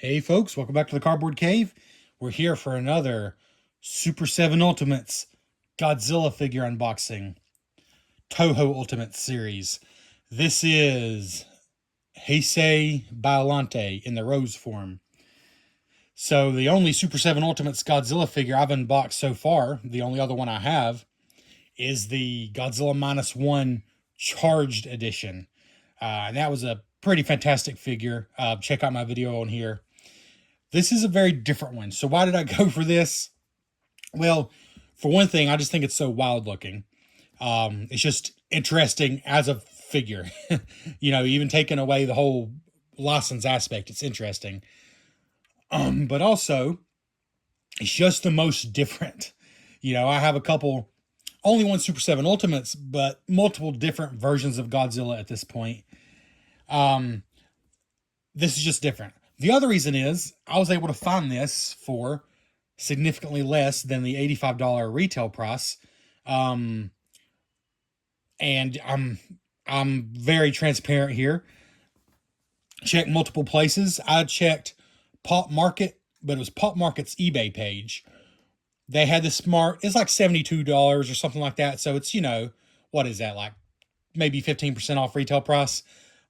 Hey folks, welcome back to the Cardboard Cave. We're here for another Super 7 Ultimates Godzilla figure unboxing. Toho Ultimate series. This is Heisei Biollante in the rose form. So the only Super 7 Ultimates Godzilla figure I've unboxed so far, the only other one I have, is the Godzilla -1 Charged Edition. And that was a pretty fantastic figure. Check out my video on here. This is a very different one. So why did I go for this? Well, for one thing, I just think it's so wild looking. It's just interesting as a figure. Even taking away the whole license aspect, it's interesting. But also, it's just the most different. I have a couple, only one Super 7 Ultimates, but multiple different versions of Godzilla at this point. This is just different. The other reason is I was able to find this for significantly less than the $85 retail price. And I'm very transparent here. Checked multiple places. I checked Pop Market, but it was Pop Market's eBay page. They had this it's like $72 or something like that. So it's, what is that, like maybe 15% off retail price?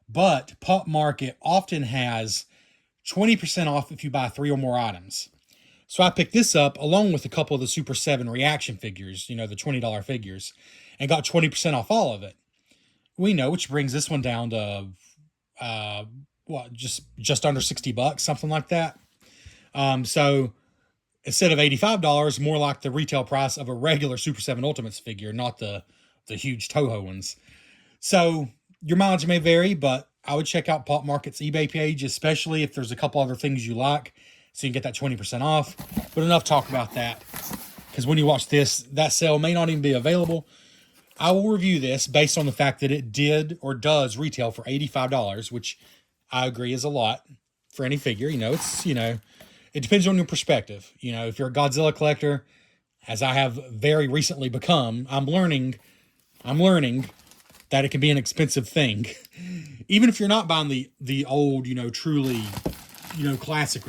But Pop Market often has 20% off if you buy 3 or more items. So I picked this up along with a couple of the Super 7 reaction figures, the $20 figures, and got 20% off all of it. Which brings this one down to, just under $60, something like that. So instead of $85, more like the retail price of a regular Super 7 Ultimates figure, not the huge Toho ones. So your mileage may vary, but I would check out Pop Market's eBay page, especially if there's a couple other things you like, so you can get that 20% off. But enough talk about that, because when you watch this, that sale may not even be available. I will review this based on the fact that it did or does retail for $85, which I agree is a lot for any figure. It depends on your perspective. If you're a Godzilla collector, as I have very recently become, I'm learning that it can be an expensive thing. Even if you're not buying the old, truly, classic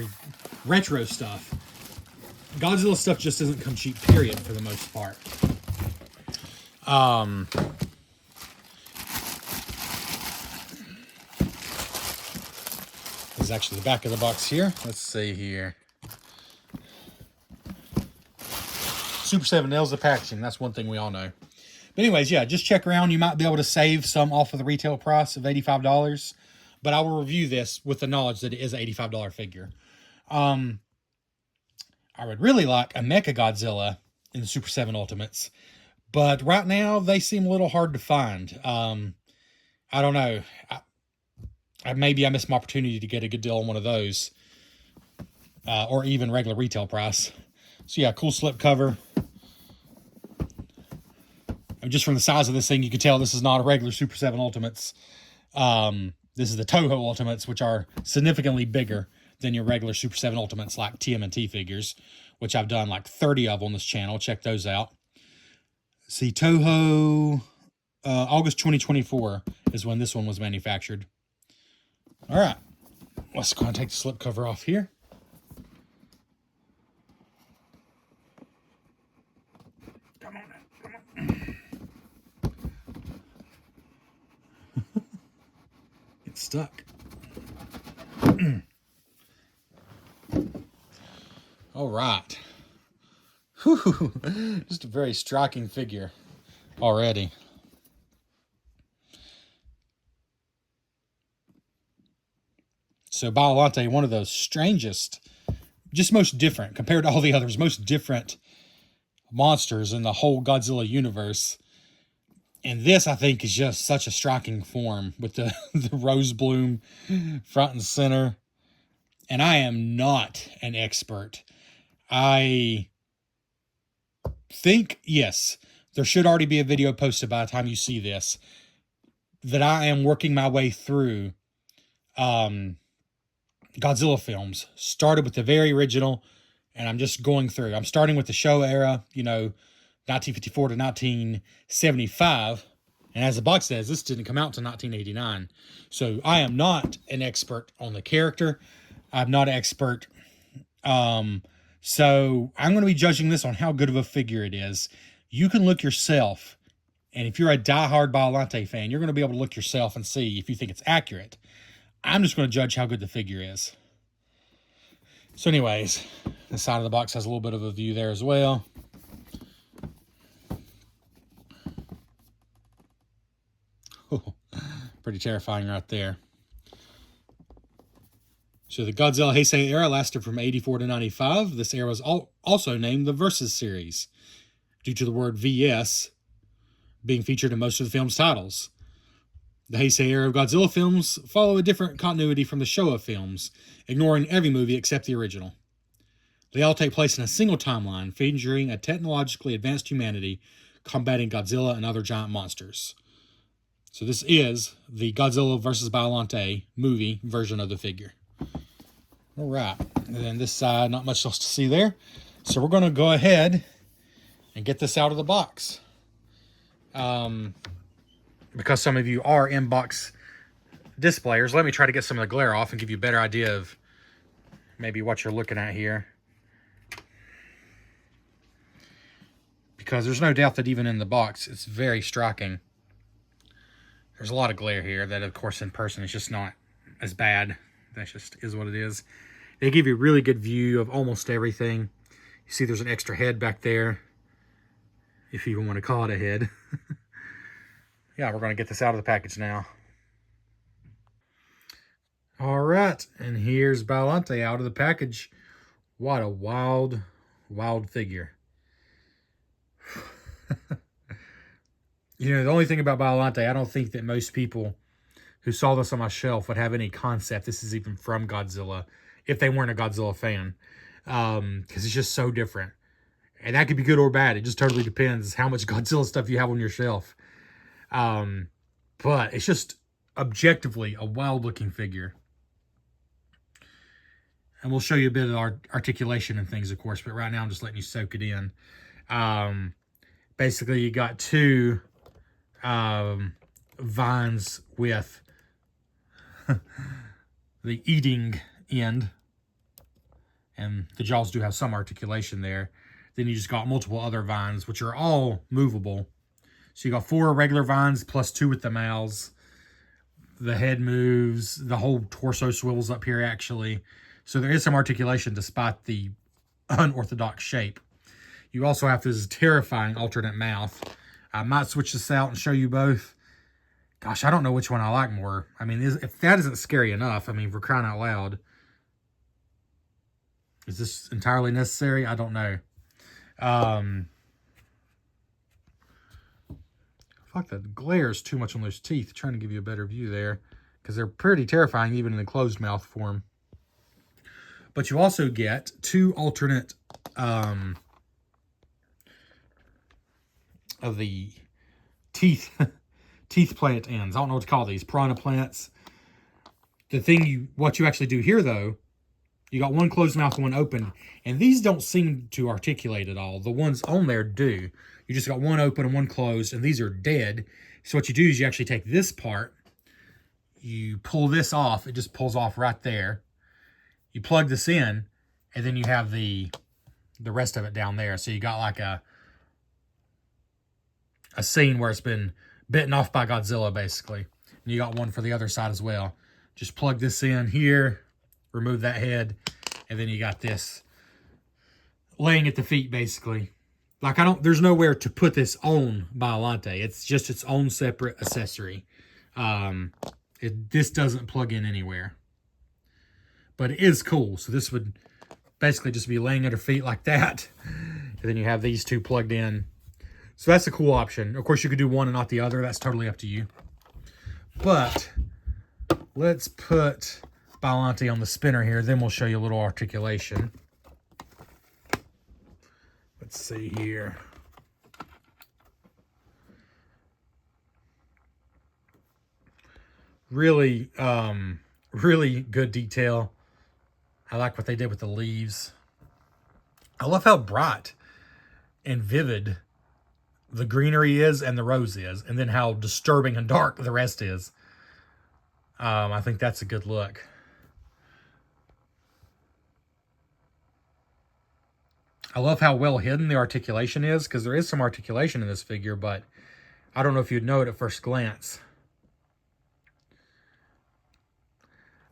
retro stuff. Godzilla stuff just doesn't come cheap, period, for the most part. This is actually the back of the box here. Let's see here. Super 7 nails the packaging. That's one thing we all know. But anyways, yeah, just check around. You might be able to save some off of the retail price of $85. But I will review this with the knowledge that it is an $85 figure. I would really like a Mecha Godzilla in the Super 7 Ultimates. But right now, they seem a little hard to find. I don't know. Maybe I missed my opportunity to get a good deal on one of those. Or even regular retail price. So yeah, cool slip cover. Just from the size of this thing, you can tell this is not a regular Super 7 Ultimates. This is the Toho Ultimates, which are significantly bigger than your regular Super 7 Ultimates like TMNT figures, which I've done like 30 of on this channel. Check those out. See, Toho, August 2024 is when this one was manufactured. All right, let's go and take the slip cover off here. Come on. It's stuck. All right. Whew. Just a very striking figure already. So Biollante, one of the strangest, just most different compared to all the others, most different monsters in the whole Godzilla universe. And this, I think, is just such a striking form with the rose bloom front and center. And I am not an expert. I think, yes, there should already be a video posted by the time you see this, that I am working my way through Godzilla films. Started with the very original, and I'm just going through. I'm starting with the Showa era, 1954 to 1975. And as the box says, this didn't come out until 1989. So I am not an expert on the character. I'm not an expert. So I'm going to be judging this on how good of a figure it is. You can look yourself, and if you're a diehard Biollante fan, you're going to be able to look yourself and see if you think it's accurate. I'm just going to judge how good the figure is. So anyways, the side of the box has a little bit of a view there as well. Pretty terrifying right there. So the Godzilla Heisei era lasted from 84 to 95. This era was also named the Versus series, due to the word VS being featured in most of the film's titles. The Heisei era of Godzilla films follow a different continuity from the Showa films, ignoring every movie except the original. They all take place in a single timeline, featuring a technologically advanced humanity combating Godzilla and other giant monsters. So this is the Godzilla vs. Biollante movie version of the figure. All right, and then this side, not much else to see there. So we're going to go ahead and get this out of the box. Because some of you are in-box displayers, let me try to get some of the glare off and give you a better idea of maybe what you're looking at here. Because there's no doubt that even in the box, it's very striking. There's a lot of glare here that, of course, in person is just not as bad. That just is what it is. They give you a really good view of almost everything. You see there's an extra head back there, if you even want to call it a head. Yeah, we're going to get this out of the package now. All right, and here's Biollante out of the package. What a wild, wild figure. You know, the only thing about Biollante, I don't think that most people who saw this on my shelf would have any concept this is even from Godzilla, if they weren't a Godzilla fan, because it's just so different. And that could be good or bad. It just totally depends how much Godzilla stuff you have on your shelf. But it's just objectively a wild-looking figure. And we'll show you a bit of our articulation and things, of course, but right now I'm just letting you soak it in. Basically, you got two vines with the eating end, and the jaws do have some articulation there. Then you just got multiple other vines, which are all movable. So you got 4 regular vines plus 2 with the mouths. The head moves. The whole torso swivels up here, actually. So there is some articulation despite the unorthodox shape. You also have this terrifying alternate mouth. I might switch this out and show you both. Gosh, I don't know which one I like more. I mean, if that isn't scary enough, I mean, for crying out loud. Is this entirely necessary? I don't know. Fuck, that glare is too much on those teeth. Trying to give you a better view there, because they're pretty terrifying even in the closed mouth form. But you also get 2 alternate of the teeth plant ends. I don't know what to call these. Piranha plants. What you actually do here, though, you got one closed mouth and one open, and these don't seem to articulate at all. The ones on there do. You just got one open and one closed, and these are dead. So what you do is you actually take this part, you pull this off. It just pulls off right there. You plug this in, and then you have the rest of it down there. So you got like a scene where it's been bitten off by Godzilla, basically. And you got one for the other side as well. Just plug this in here, remove that head, and then you got this laying at the feet, basically. Like, there's nowhere to put this on Biollante. It's just its own separate accessory. This doesn't plug in anywhere. But it is cool. So this would basically just be laying at her feet like that. And then you have these 2 plugged in. So that's a cool option. Of course, you could do one and not the other. That's totally up to you. But let's put Biollante on the spinner here. Then we'll show you a little articulation. Let's see here. Really, really good detail. I like what they did with the leaves. I love how bright and vivid the greenery is and the rose is, and then how disturbing and dark the rest is. I think that's a good look. I love how well hidden the articulation is, because there is some articulation in this figure, but I don't know if you'd know it at first glance.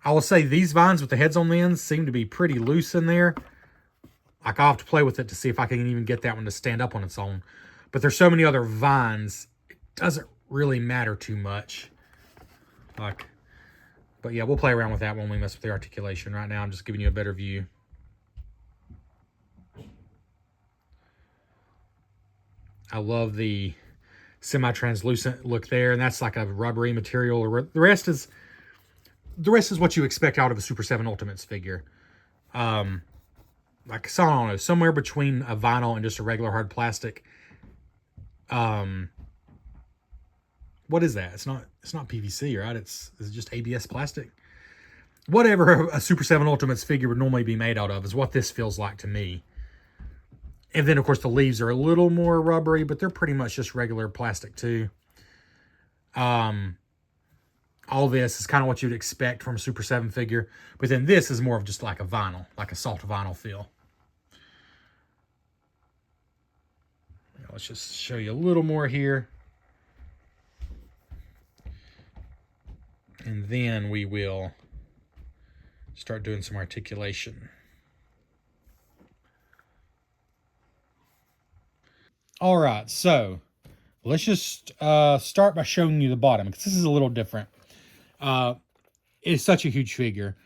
I will say these vines with the heads on the ends seem to be pretty loose in there. Like, I'll have to play with it to see if I can even get that one to stand up on its own. But there's so many other vines, it doesn't really matter too much. Like, but yeah, we'll play around with that when we mess with the articulation. Right now, I'm just giving you a better view. I love the semi-translucent look there, and that's like a rubbery material. The rest is what you expect out of a Super 7 Ultimates figure. Like, so I don't know, somewhere between a vinyl and just a regular hard plastic. What is that? It's not PVC, right? It's just ABS plastic. Whatever a Super 7 Ultimates figure would normally be made out of is what this feels like to me. And then, of course, the leaves are a little more rubbery, but they're pretty much just regular plastic, too. All this is kind of what you'd expect from a Super 7 figure. But then this is more of just like a vinyl, like a soft vinyl feel. Let's just show you a little more here. And then we will start doing some articulation. All right, so let's just start by showing you the bottom, because this is a little different. It's such a huge figure.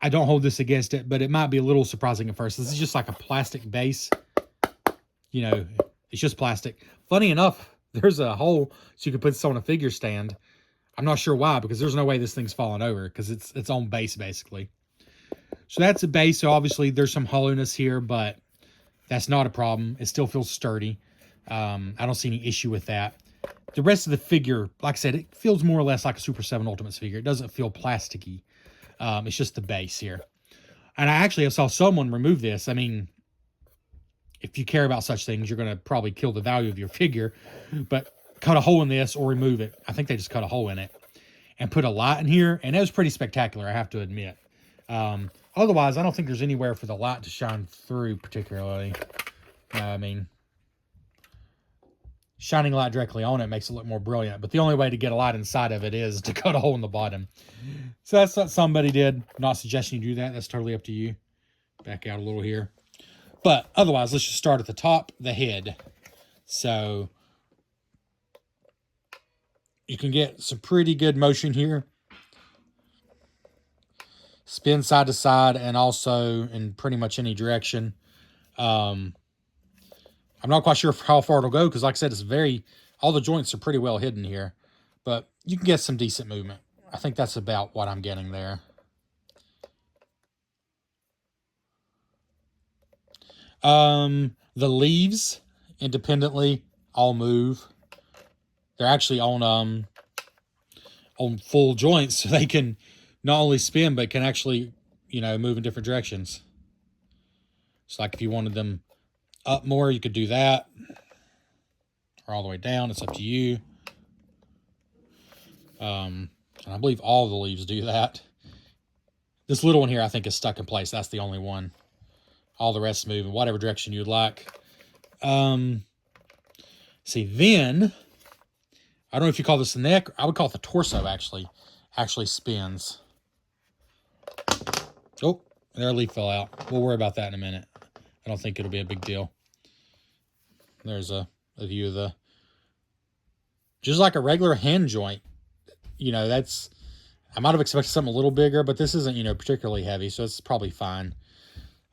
I don't hold this against it, but it might be a little surprising at first. This is just like a plastic base. You know, it's just plastic. Funny enough, there's a hole so you can put this on a figure stand. I'm not sure why, because there's no way this thing's falling over, because it's its own base, basically. So that's a base, so obviously there's some hollowness here, but that's not a problem. It still feels sturdy. I don't see any issue with that. The rest of the figure, like I said, it feels more or less like a Super 7 Ultimates figure. It doesn't feel plasticky. It's just the base here. And I actually saw someone remove this. I mean, if you care about such things, you're going to probably kill the value of your figure. But cut a hole in this or remove it. I think they just cut a hole in it. And put a light in here. And it was pretty spectacular, I have to admit. Otherwise, I don't think there's anywhere for the light to shine through particularly. I mean, shining light directly on it makes it look more brilliant. But the only way to get a light inside of it is to cut a hole in the bottom. So that's what somebody did. I'm not suggesting you do that. That's totally up to you. Back out a little here. But otherwise, let's just start at the top, the head. So you can get some pretty good motion here. Spin side to side and also in pretty much any direction. I'm not quite sure how far it'll go because, like I said, all the joints are pretty well hidden here. But you can get some decent movement. I think that's about what I'm getting there. The leaves independently all move. They're actually on full joints, so they can not only spin but can actually, move in different directions. It's like if you wanted them up more, you could do that, or all the way down. It's up to you. And I believe all the leaves do that. This little one here, I think, is stuck in place. That's the only one. All the rest move in whatever direction you'd like. See, then, I don't know if you call this the neck. I would call it the torso, actually spins. Oh, there a leaf fell out. We'll worry about that in a minute. I don't think it'll be a big deal. There's a view of just like a regular hand joint. I might have expected something a little bigger, but this isn't, particularly heavy, so it's probably fine.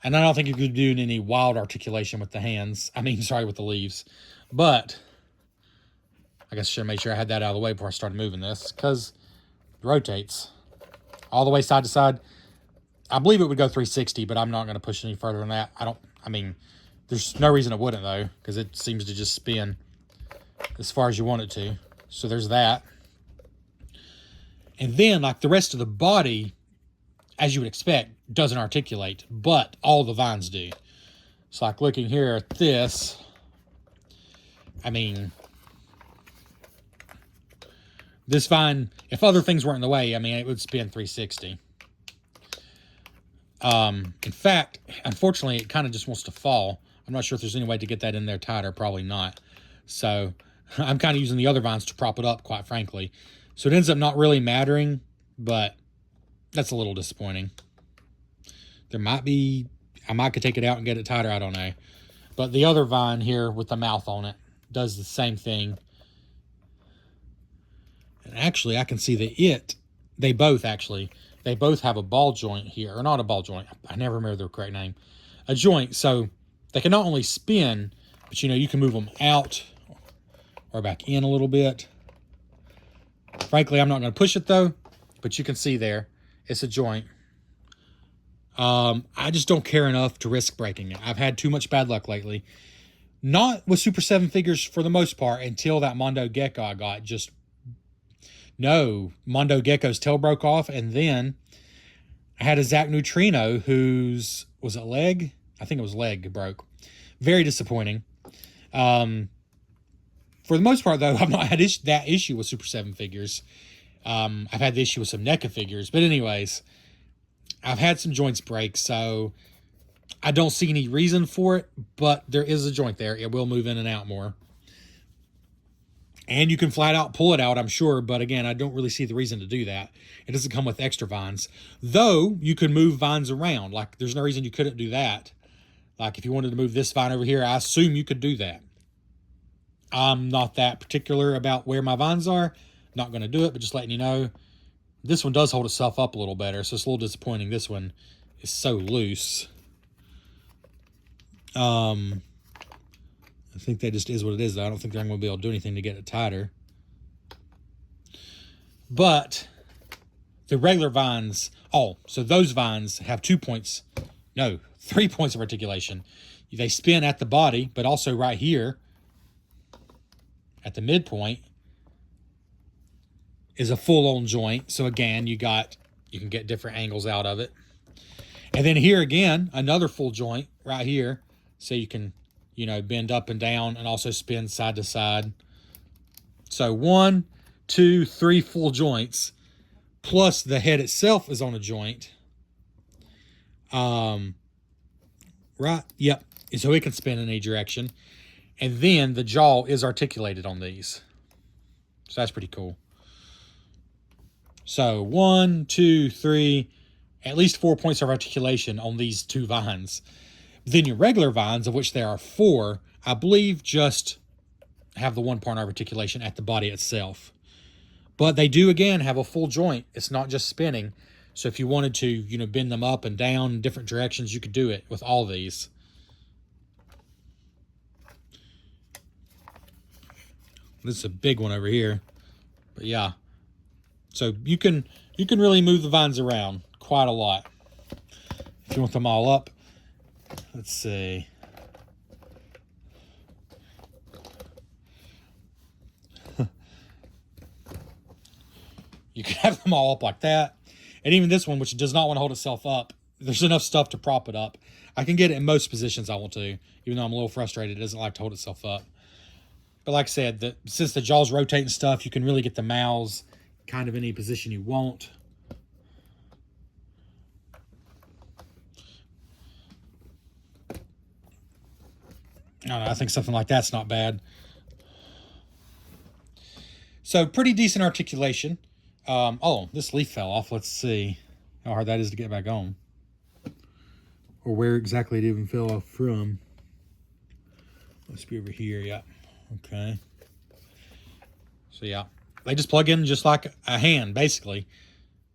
And I don't think you could do any wild articulation with the hands. With the leaves. But I guess I should have made sure I had that out of the way before I started moving this, because it rotates all the way side to side. I believe it would go 360, but I'm not going to push any further than that. There's no reason it wouldn't, though, because it seems to just spin as far as you want it to. So there's that. And then, like the rest of the body, as you would expect, doesn't articulate, but all the vines do. It's like looking here at this. This vine, if other things weren't in the way, it would spin 360. In fact, unfortunately, it kind of just wants to fall. I'm not sure if there's any way to get that in there tighter. Probably not. So I'm kind of using the other vines to prop it up, quite frankly. So it ends up not really mattering, but that's a little disappointing. There might be, I might could take it out and get it tighter. I don't know. But the other vine here with the mouth on it does the same thing. And actually, I can see that they both have a ball joint here. Or not a ball joint. I never remember the correct name. A joint. So they can not only spin, but you can move them out or back in a little bit. Frankly, I'm not going to push it though. But you can see there, it's a joint. I just don't care enough to risk breaking it. I've had too much bad luck lately. Not with Super 7 figures for the most part until that Mondo Gecko I got. Mondo Gecko's tail broke off, and then I had a Zach Neutrino whose, was it leg? I think it was leg broke. Very disappointing. For the most part, though, I've not had that issue with Super 7 figures. I've had the issue with some NECA figures. But anyways, I've had some joints break, so I don't see any reason for it, but there is a joint there. It will move in and out more. And you can flat out pull it out, I'm sure, but again, I don't really see the reason to do that. It doesn't come with extra vines. Though, you can move vines around. Like, there's no reason you couldn't do that. Like, if you wanted to move this vine over here, I assume you could do that. I'm not that particular about where my vines are. Not going to do it, but just letting you know. This one does hold itself up a little better, so it's a little disappointing. This one is so loose. I think that just is what it is, though. I don't think they're going to be able to do anything to get it tighter. But the regular vines, so those vines have 3 points of articulation. They spin at the body, but also right here at the midpoint is a full-on joint. So again, you can get different angles out of it. And then here again, another full joint right here. So you can, bend up and down and also spin side to side. So 1, 2, 3 full joints. Plus the head itself is on a joint. Right? Yep. So it can spin in any direction. And then the jaw is articulated on these. So that's pretty cool. So 1, 2, 3, at least 4 points of articulation on these 2 vines. Then your regular vines, of which there are 4, I believe just have the 1 point of articulation at the body itself. But they do, again, have a full joint. It's not just spinning. So if you wanted to, bend them up and down in different directions, you could do it with all these. This is a big one over here. But yeah. So you can really move the vines around quite a lot. If you want them all up. Let's see. You can have them all up like that. And even this one, which does not want to hold itself up, there's enough stuff to prop it up. I can get it in most positions I want to, even though I'm a little frustrated. It doesn't like to hold itself up. But like I said, since the jaws rotate and stuff, you can really get the mouths kind of any position you want. I don't know, I think something like that's not bad. So pretty decent articulation. This leaf fell off. Let's see how hard that is to get back on. Or where exactly it even fell off from. Let's be over here, yeah. Okay. So yeah, they just plug in just like a hand, basically.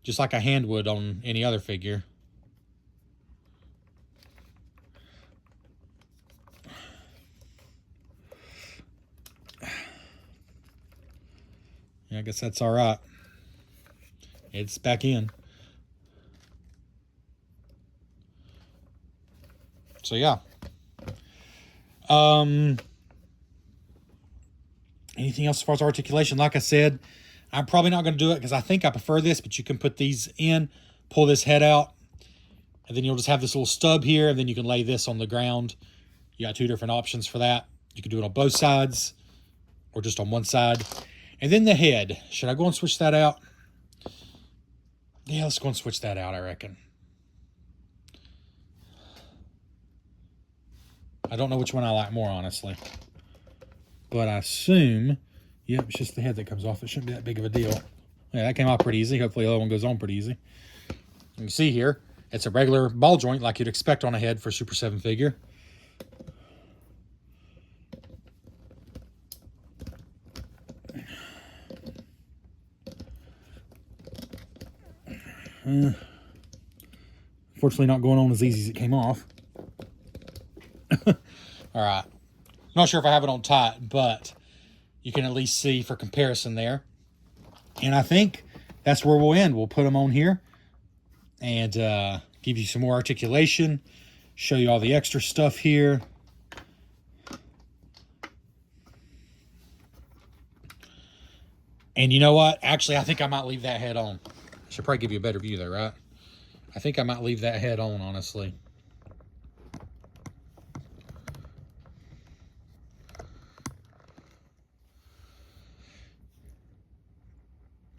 Just like a hand would on any other figure. Yeah, I guess that's all right. It's back in. So yeah. Anything else as far as articulation? Like I said, I'm probably not going to do it because I think I prefer this, but you can put these in, pull this head out, and then you'll just have this little stub here, and then you can lay this on the ground. You got 2 different options for that. You can do it on both sides or just on one side. And then the head. Should I go and switch that out? Yeah, let's go and switch that out, I reckon. I don't know which one I like more, honestly. But I assume, yep, it's just the head that comes off. It shouldn't be that big of a deal. Yeah, that came off pretty easy. Hopefully the other one goes on pretty easy. You can see here, it's a regular ball joint like you'd expect on a head for a Super 7 figure. Fortunately, not going on as easy as it came off. All right. Not sure if I have it on tight, but you can at least see for comparison there. And I think that's where we'll end. We'll put them on here and give you some more articulation, show you all the extra stuff here. And you know what? Actually, I think I might leave that head on. I should probably give you a better view though, right? I think I might leave that head on, honestly.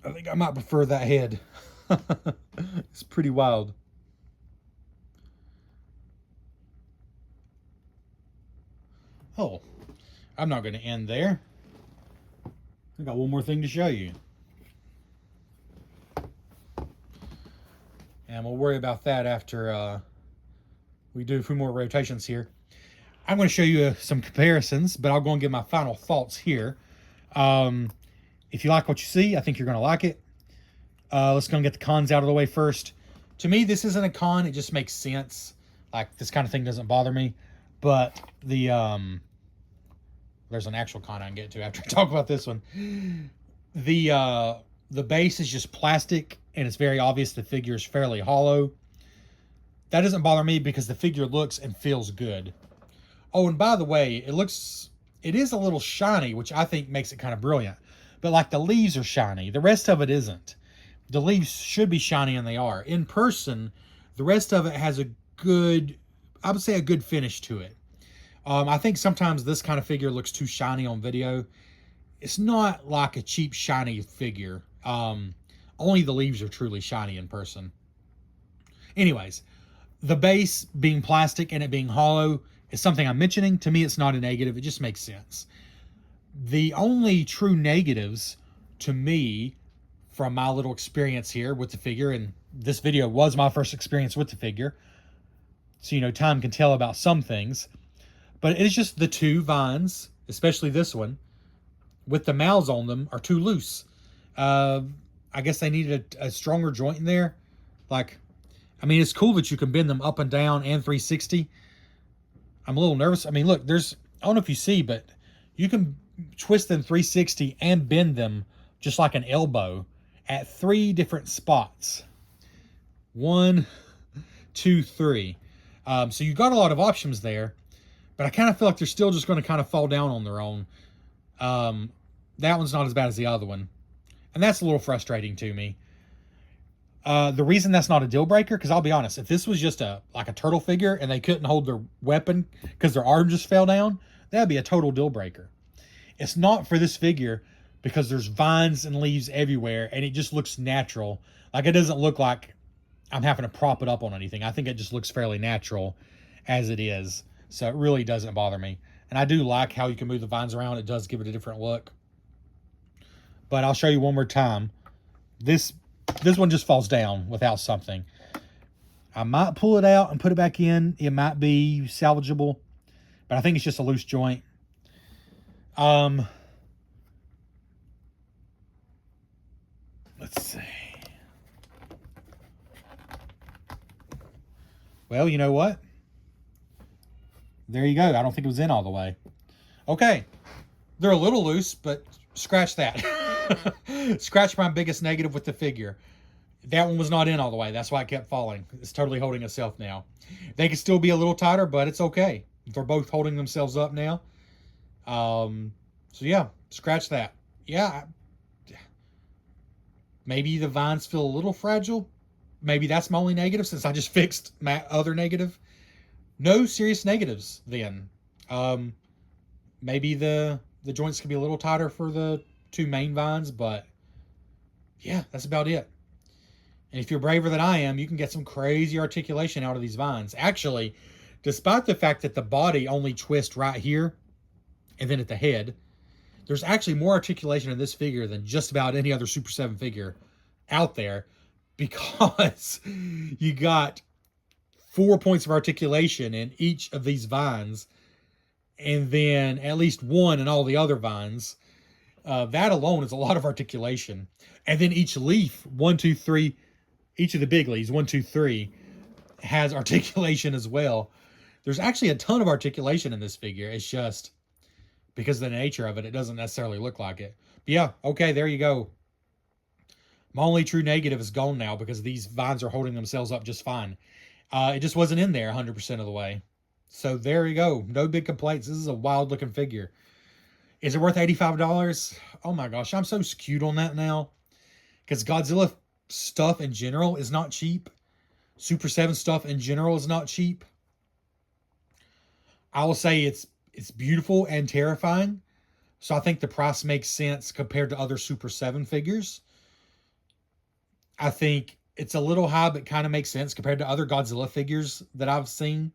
I think I might prefer that head. It's pretty wild. Oh, I'm not going to end there. I got one more thing to show you. And we'll worry about that after we do a few more rotations here. I'm going to show you some comparisons, but I'll go and give my final thoughts here. If you like what you see, I think you're going to like it. Let's go and get the cons out of the way first. To me, this isn't a con. It just makes sense. Like, this kind of thing doesn't bother me. But the there's an actual con I can get to after I talk about this one. The base is just plastic, and it's very obvious the figure is fairly hollow. That doesn't bother me because the figure looks and feels good. Oh, and by the way, it is a little shiny, which I think makes it kind of brilliant. But like, the leaves are shiny. The rest of it isn't. The leaves should be shiny, and they are. In person, the rest of it has a good, I would say, a good finish to it. I think sometimes this kind of figure looks too shiny on video. It's not like a cheap shiny figure. Only the leaves are truly shiny in person. Anyways, the base being plastic and it being hollow is something I'm mentioning. To me, it's not a negative. It just makes sense. The only true negatives to me from my little experience here with the figure, and this video was my first experience with the figure, so, you know, time can tell about some things, but it's just the two vines, especially this one, with the mouths on them, are too loose. I guess they needed a stronger joint in there. Like, I mean, it's cool that you can bend them up and down and 360. I'm a little nervous. I mean, look, I don't know if you see, but you can twist them 360 and bend them just like an elbow at 3 different spots. 1, 2, 3. So you got a lot of options there, but I kind of feel like they're still just going to kind of fall down on their own. That one's not as bad as the other one, and that's a little frustrating to me. The reason that's not a deal breaker, because I'll be honest, if this was just like a turtle figure and they couldn't hold their weapon because their arm just fell down, that'd be a total deal breaker. It's not for this figure because there's vines and leaves everywhere, and it just looks natural. Like, it doesn't look like I'm having to prop it up on anything. I think it just looks fairly natural as it is. So it really doesn't bother me. And I do like how you can move the vines around. It does give it a different look. But I'll show you one more time. This one just falls down without something. I might pull it out and put it back in. It might be salvageable, but I think it's just a loose joint. Let's see. Well, you know what? There you go. I don't think it was in all the way. Okay. They're a little loose, but scratch that. Scratch my biggest negative with the figure. That one was not in all the way. That's why it kept falling. It's totally holding itself now. They could still be a little tighter, but it's okay. They're both holding themselves up now. So yeah, scratch that. Yeah. Maybe the vines feel a little fragile. Maybe that's my only negative since I just fixed my other negative. No serious negatives then. Maybe the joints can be a little tighter for the 2 main vines, but yeah, that's about it. And if you're braver than I am, you can get some crazy articulation out of these vines. Actually, despite the fact that the body only twists right here and then at the head, there's actually more articulation in this figure than just about any other Super 7 figure out there, because you got 4 points of articulation in each of these vines, and then at least one in all the other vines. That alone is a lot of articulation. And then each leaf, 1, 2, 3, each of the big leaves, 1, 2, 3, has articulation as well. There's actually a ton of articulation in this figure. It's just because of the nature of it, it doesn't necessarily look like it. But yeah, okay, there you go. My only true negative is gone now because these vines are holding themselves up just fine. It just wasn't in there 100% of the way. So there you go. No big complaints. This is a wild looking figure. Is it worth $85? Oh my gosh, I'm so skewed on that now. Because Godzilla stuff in general is not cheap. Super 7 stuff in general is not cheap. I will say it's beautiful and terrifying. So I think the price makes sense compared to other Super 7 figures. I think it's a little high, but kind of makes sense compared to other Godzilla figures that I've seen.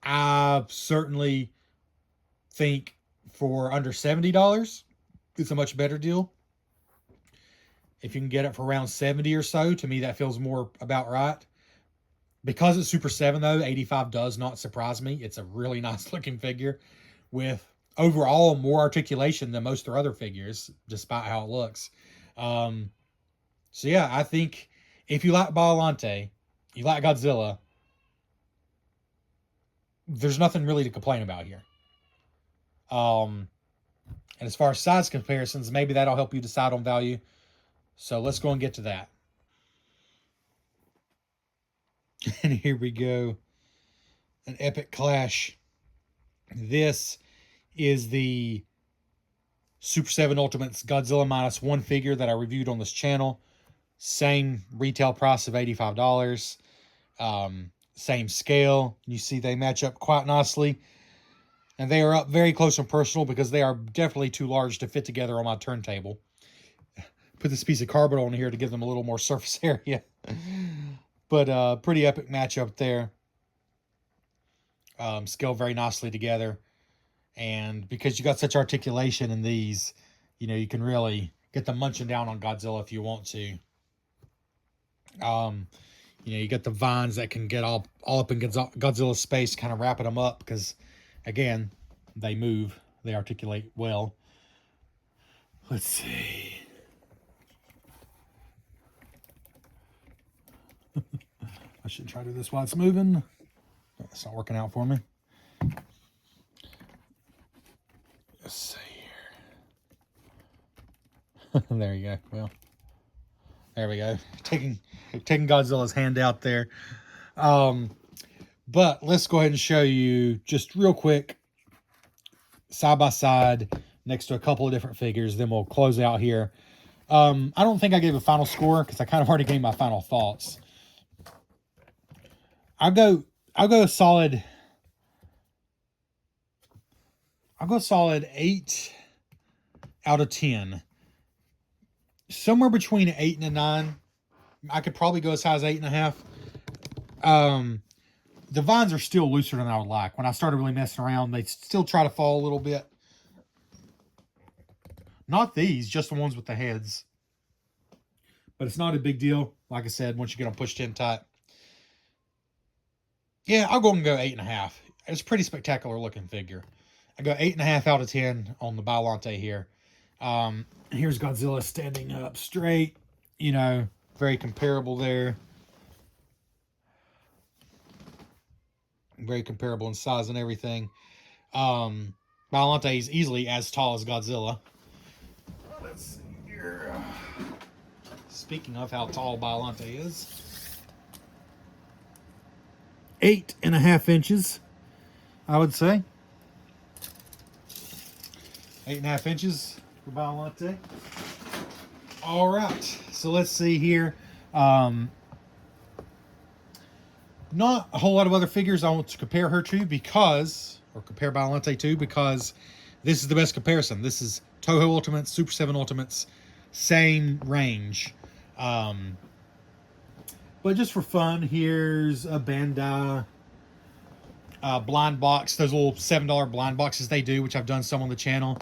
I certainly think for under $70, it's a much better deal. If you can get it for around 70 or so, to me that feels more about right. Because it's Super 7 though, 85 does not surprise me. It's a really nice looking figure with overall more articulation than most of their other figures, despite how it looks. So yeah, I think if you like Biollante, you like Godzilla, there's nothing really to complain about here. And as far as size comparisons, maybe that'll help you decide on value. So let's go and get to that. And here we go. An epic clash. This is the Super 7 Ultimates Godzilla -1 figure that I reviewed on this channel. Same retail price of $85. Same scale. You see they match up quite nicely. And they are up very close and personal because they are definitely too large to fit together on my turntable. Put this piece of cardboard on here to give them a little more surface area. But pretty epic matchup there. Scale very nicely together. And because you got such articulation in these, you know, you can really get them munching down on Godzilla if you want to. You know, you got the vines that can get all up in Godzilla's space, kind of wrapping them up because, again, they move. They articulate well. Let's see. I should try to do this while it's moving. It's not working out for me. Let's see here. There you go. Well, there we go. Taking Godzilla's hand out there. But let's go ahead and show you just real quick, side by side, next to a couple of different figures. Then we'll close out here. I don't think I gave a final score because I kind of already gave my final thoughts. I'll go a solid 8 out of 10. Somewhere between an 8 and a 9. I could probably go as high as 8.5. The vines are still looser than I would like. When I started really messing around, they still try to fall a little bit. Not these, just the ones with the heads. But it's not a big deal. Like I said, once you get them pushed in tight. Yeah, I'll go and go 8.5. It's a pretty spectacular looking figure. I go 8.5 out of 10 on the Biollante here. Here's Godzilla standing up straight. You know, very comparable there. Very comparable in size and everything. Biollante is easily as tall as Godzilla. Let's see here. Speaking of how tall Biollante is. 8.5 inches, I would say. 8.5 inches for Biollante. All right, so let's see here. Not a whole lot of other figures I want to compare her to compare Biollante to, because this is the best comparison. This is Toho Ultimates, Super 7 Ultimates, same range. But just for fun, here's a Bandai blind box. Those little $7 blind boxes they do, which I've done some on the channel.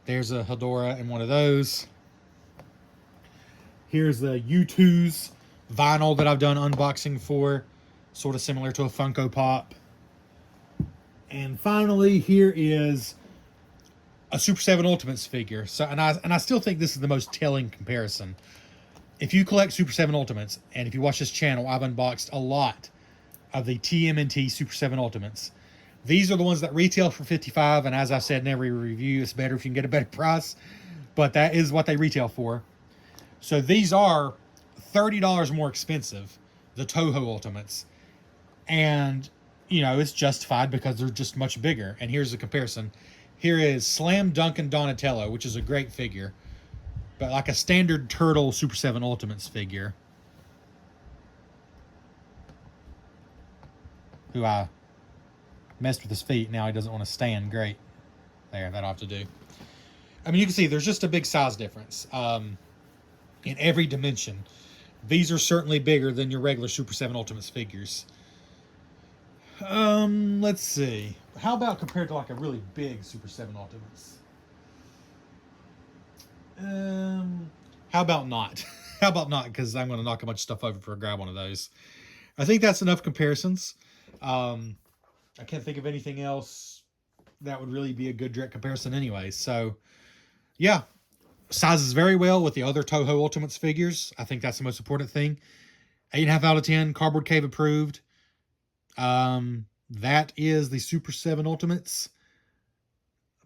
There's a Hedorah in one of those. Here's the U2's vinyl that I've done unboxing for. Sort of similar to a Funko Pop. And finally, here is a Super 7 Ultimates figure. So, and I still think this is the most telling comparison. If you collect Super 7 Ultimates, and if you watch this channel, I've unboxed a lot of the TMNT Super 7 Ultimates. These are the ones that retail for $55, and as I said in every review, it's better if you can get a better price, but that is what they retail for. So these are $30 more expensive, the Toho Ultimates, and you know, it's justified because they're just much bigger. And here's the comparison. Here is Slam Dunk and Donatello, which is a great figure, but like a standard Turtle Super 7 Ultimates figure, who I messed with his feet. Now he doesn't want to stand. Great. There, that'll have to do. I mean, you can see there's just a big size difference in every dimension. These are certainly bigger than your regular Super 7 Ultimates figures. Let's see. How about compared to like a really big Super 7 Ultimates? How about not? How about not? Because I'm going to knock a bunch of stuff over for a grab one of those. I think that's enough comparisons. I can't think of anything else that would really be a good direct comparison anyway. So, yeah. Sizes very well with the other Toho Ultimates figures. I think that's the most important thing. 8.5 out of 10. Cardboard Cave approved. That is the Super 7 Ultimates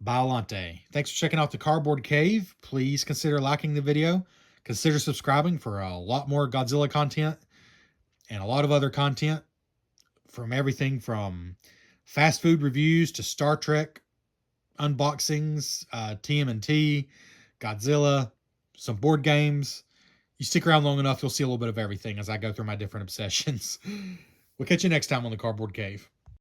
Biollante. Thanks for checking out the Cardboard Cave. Please consider liking the video. Consider subscribing for a lot more Godzilla content and a lot of other content from everything from fast food reviews to Star Trek unboxings, TMNT, Godzilla, some board games. You stick around long enough, you'll see a little bit of everything as I go through my different obsessions. We'll catch you next time on the Cardboard Cave.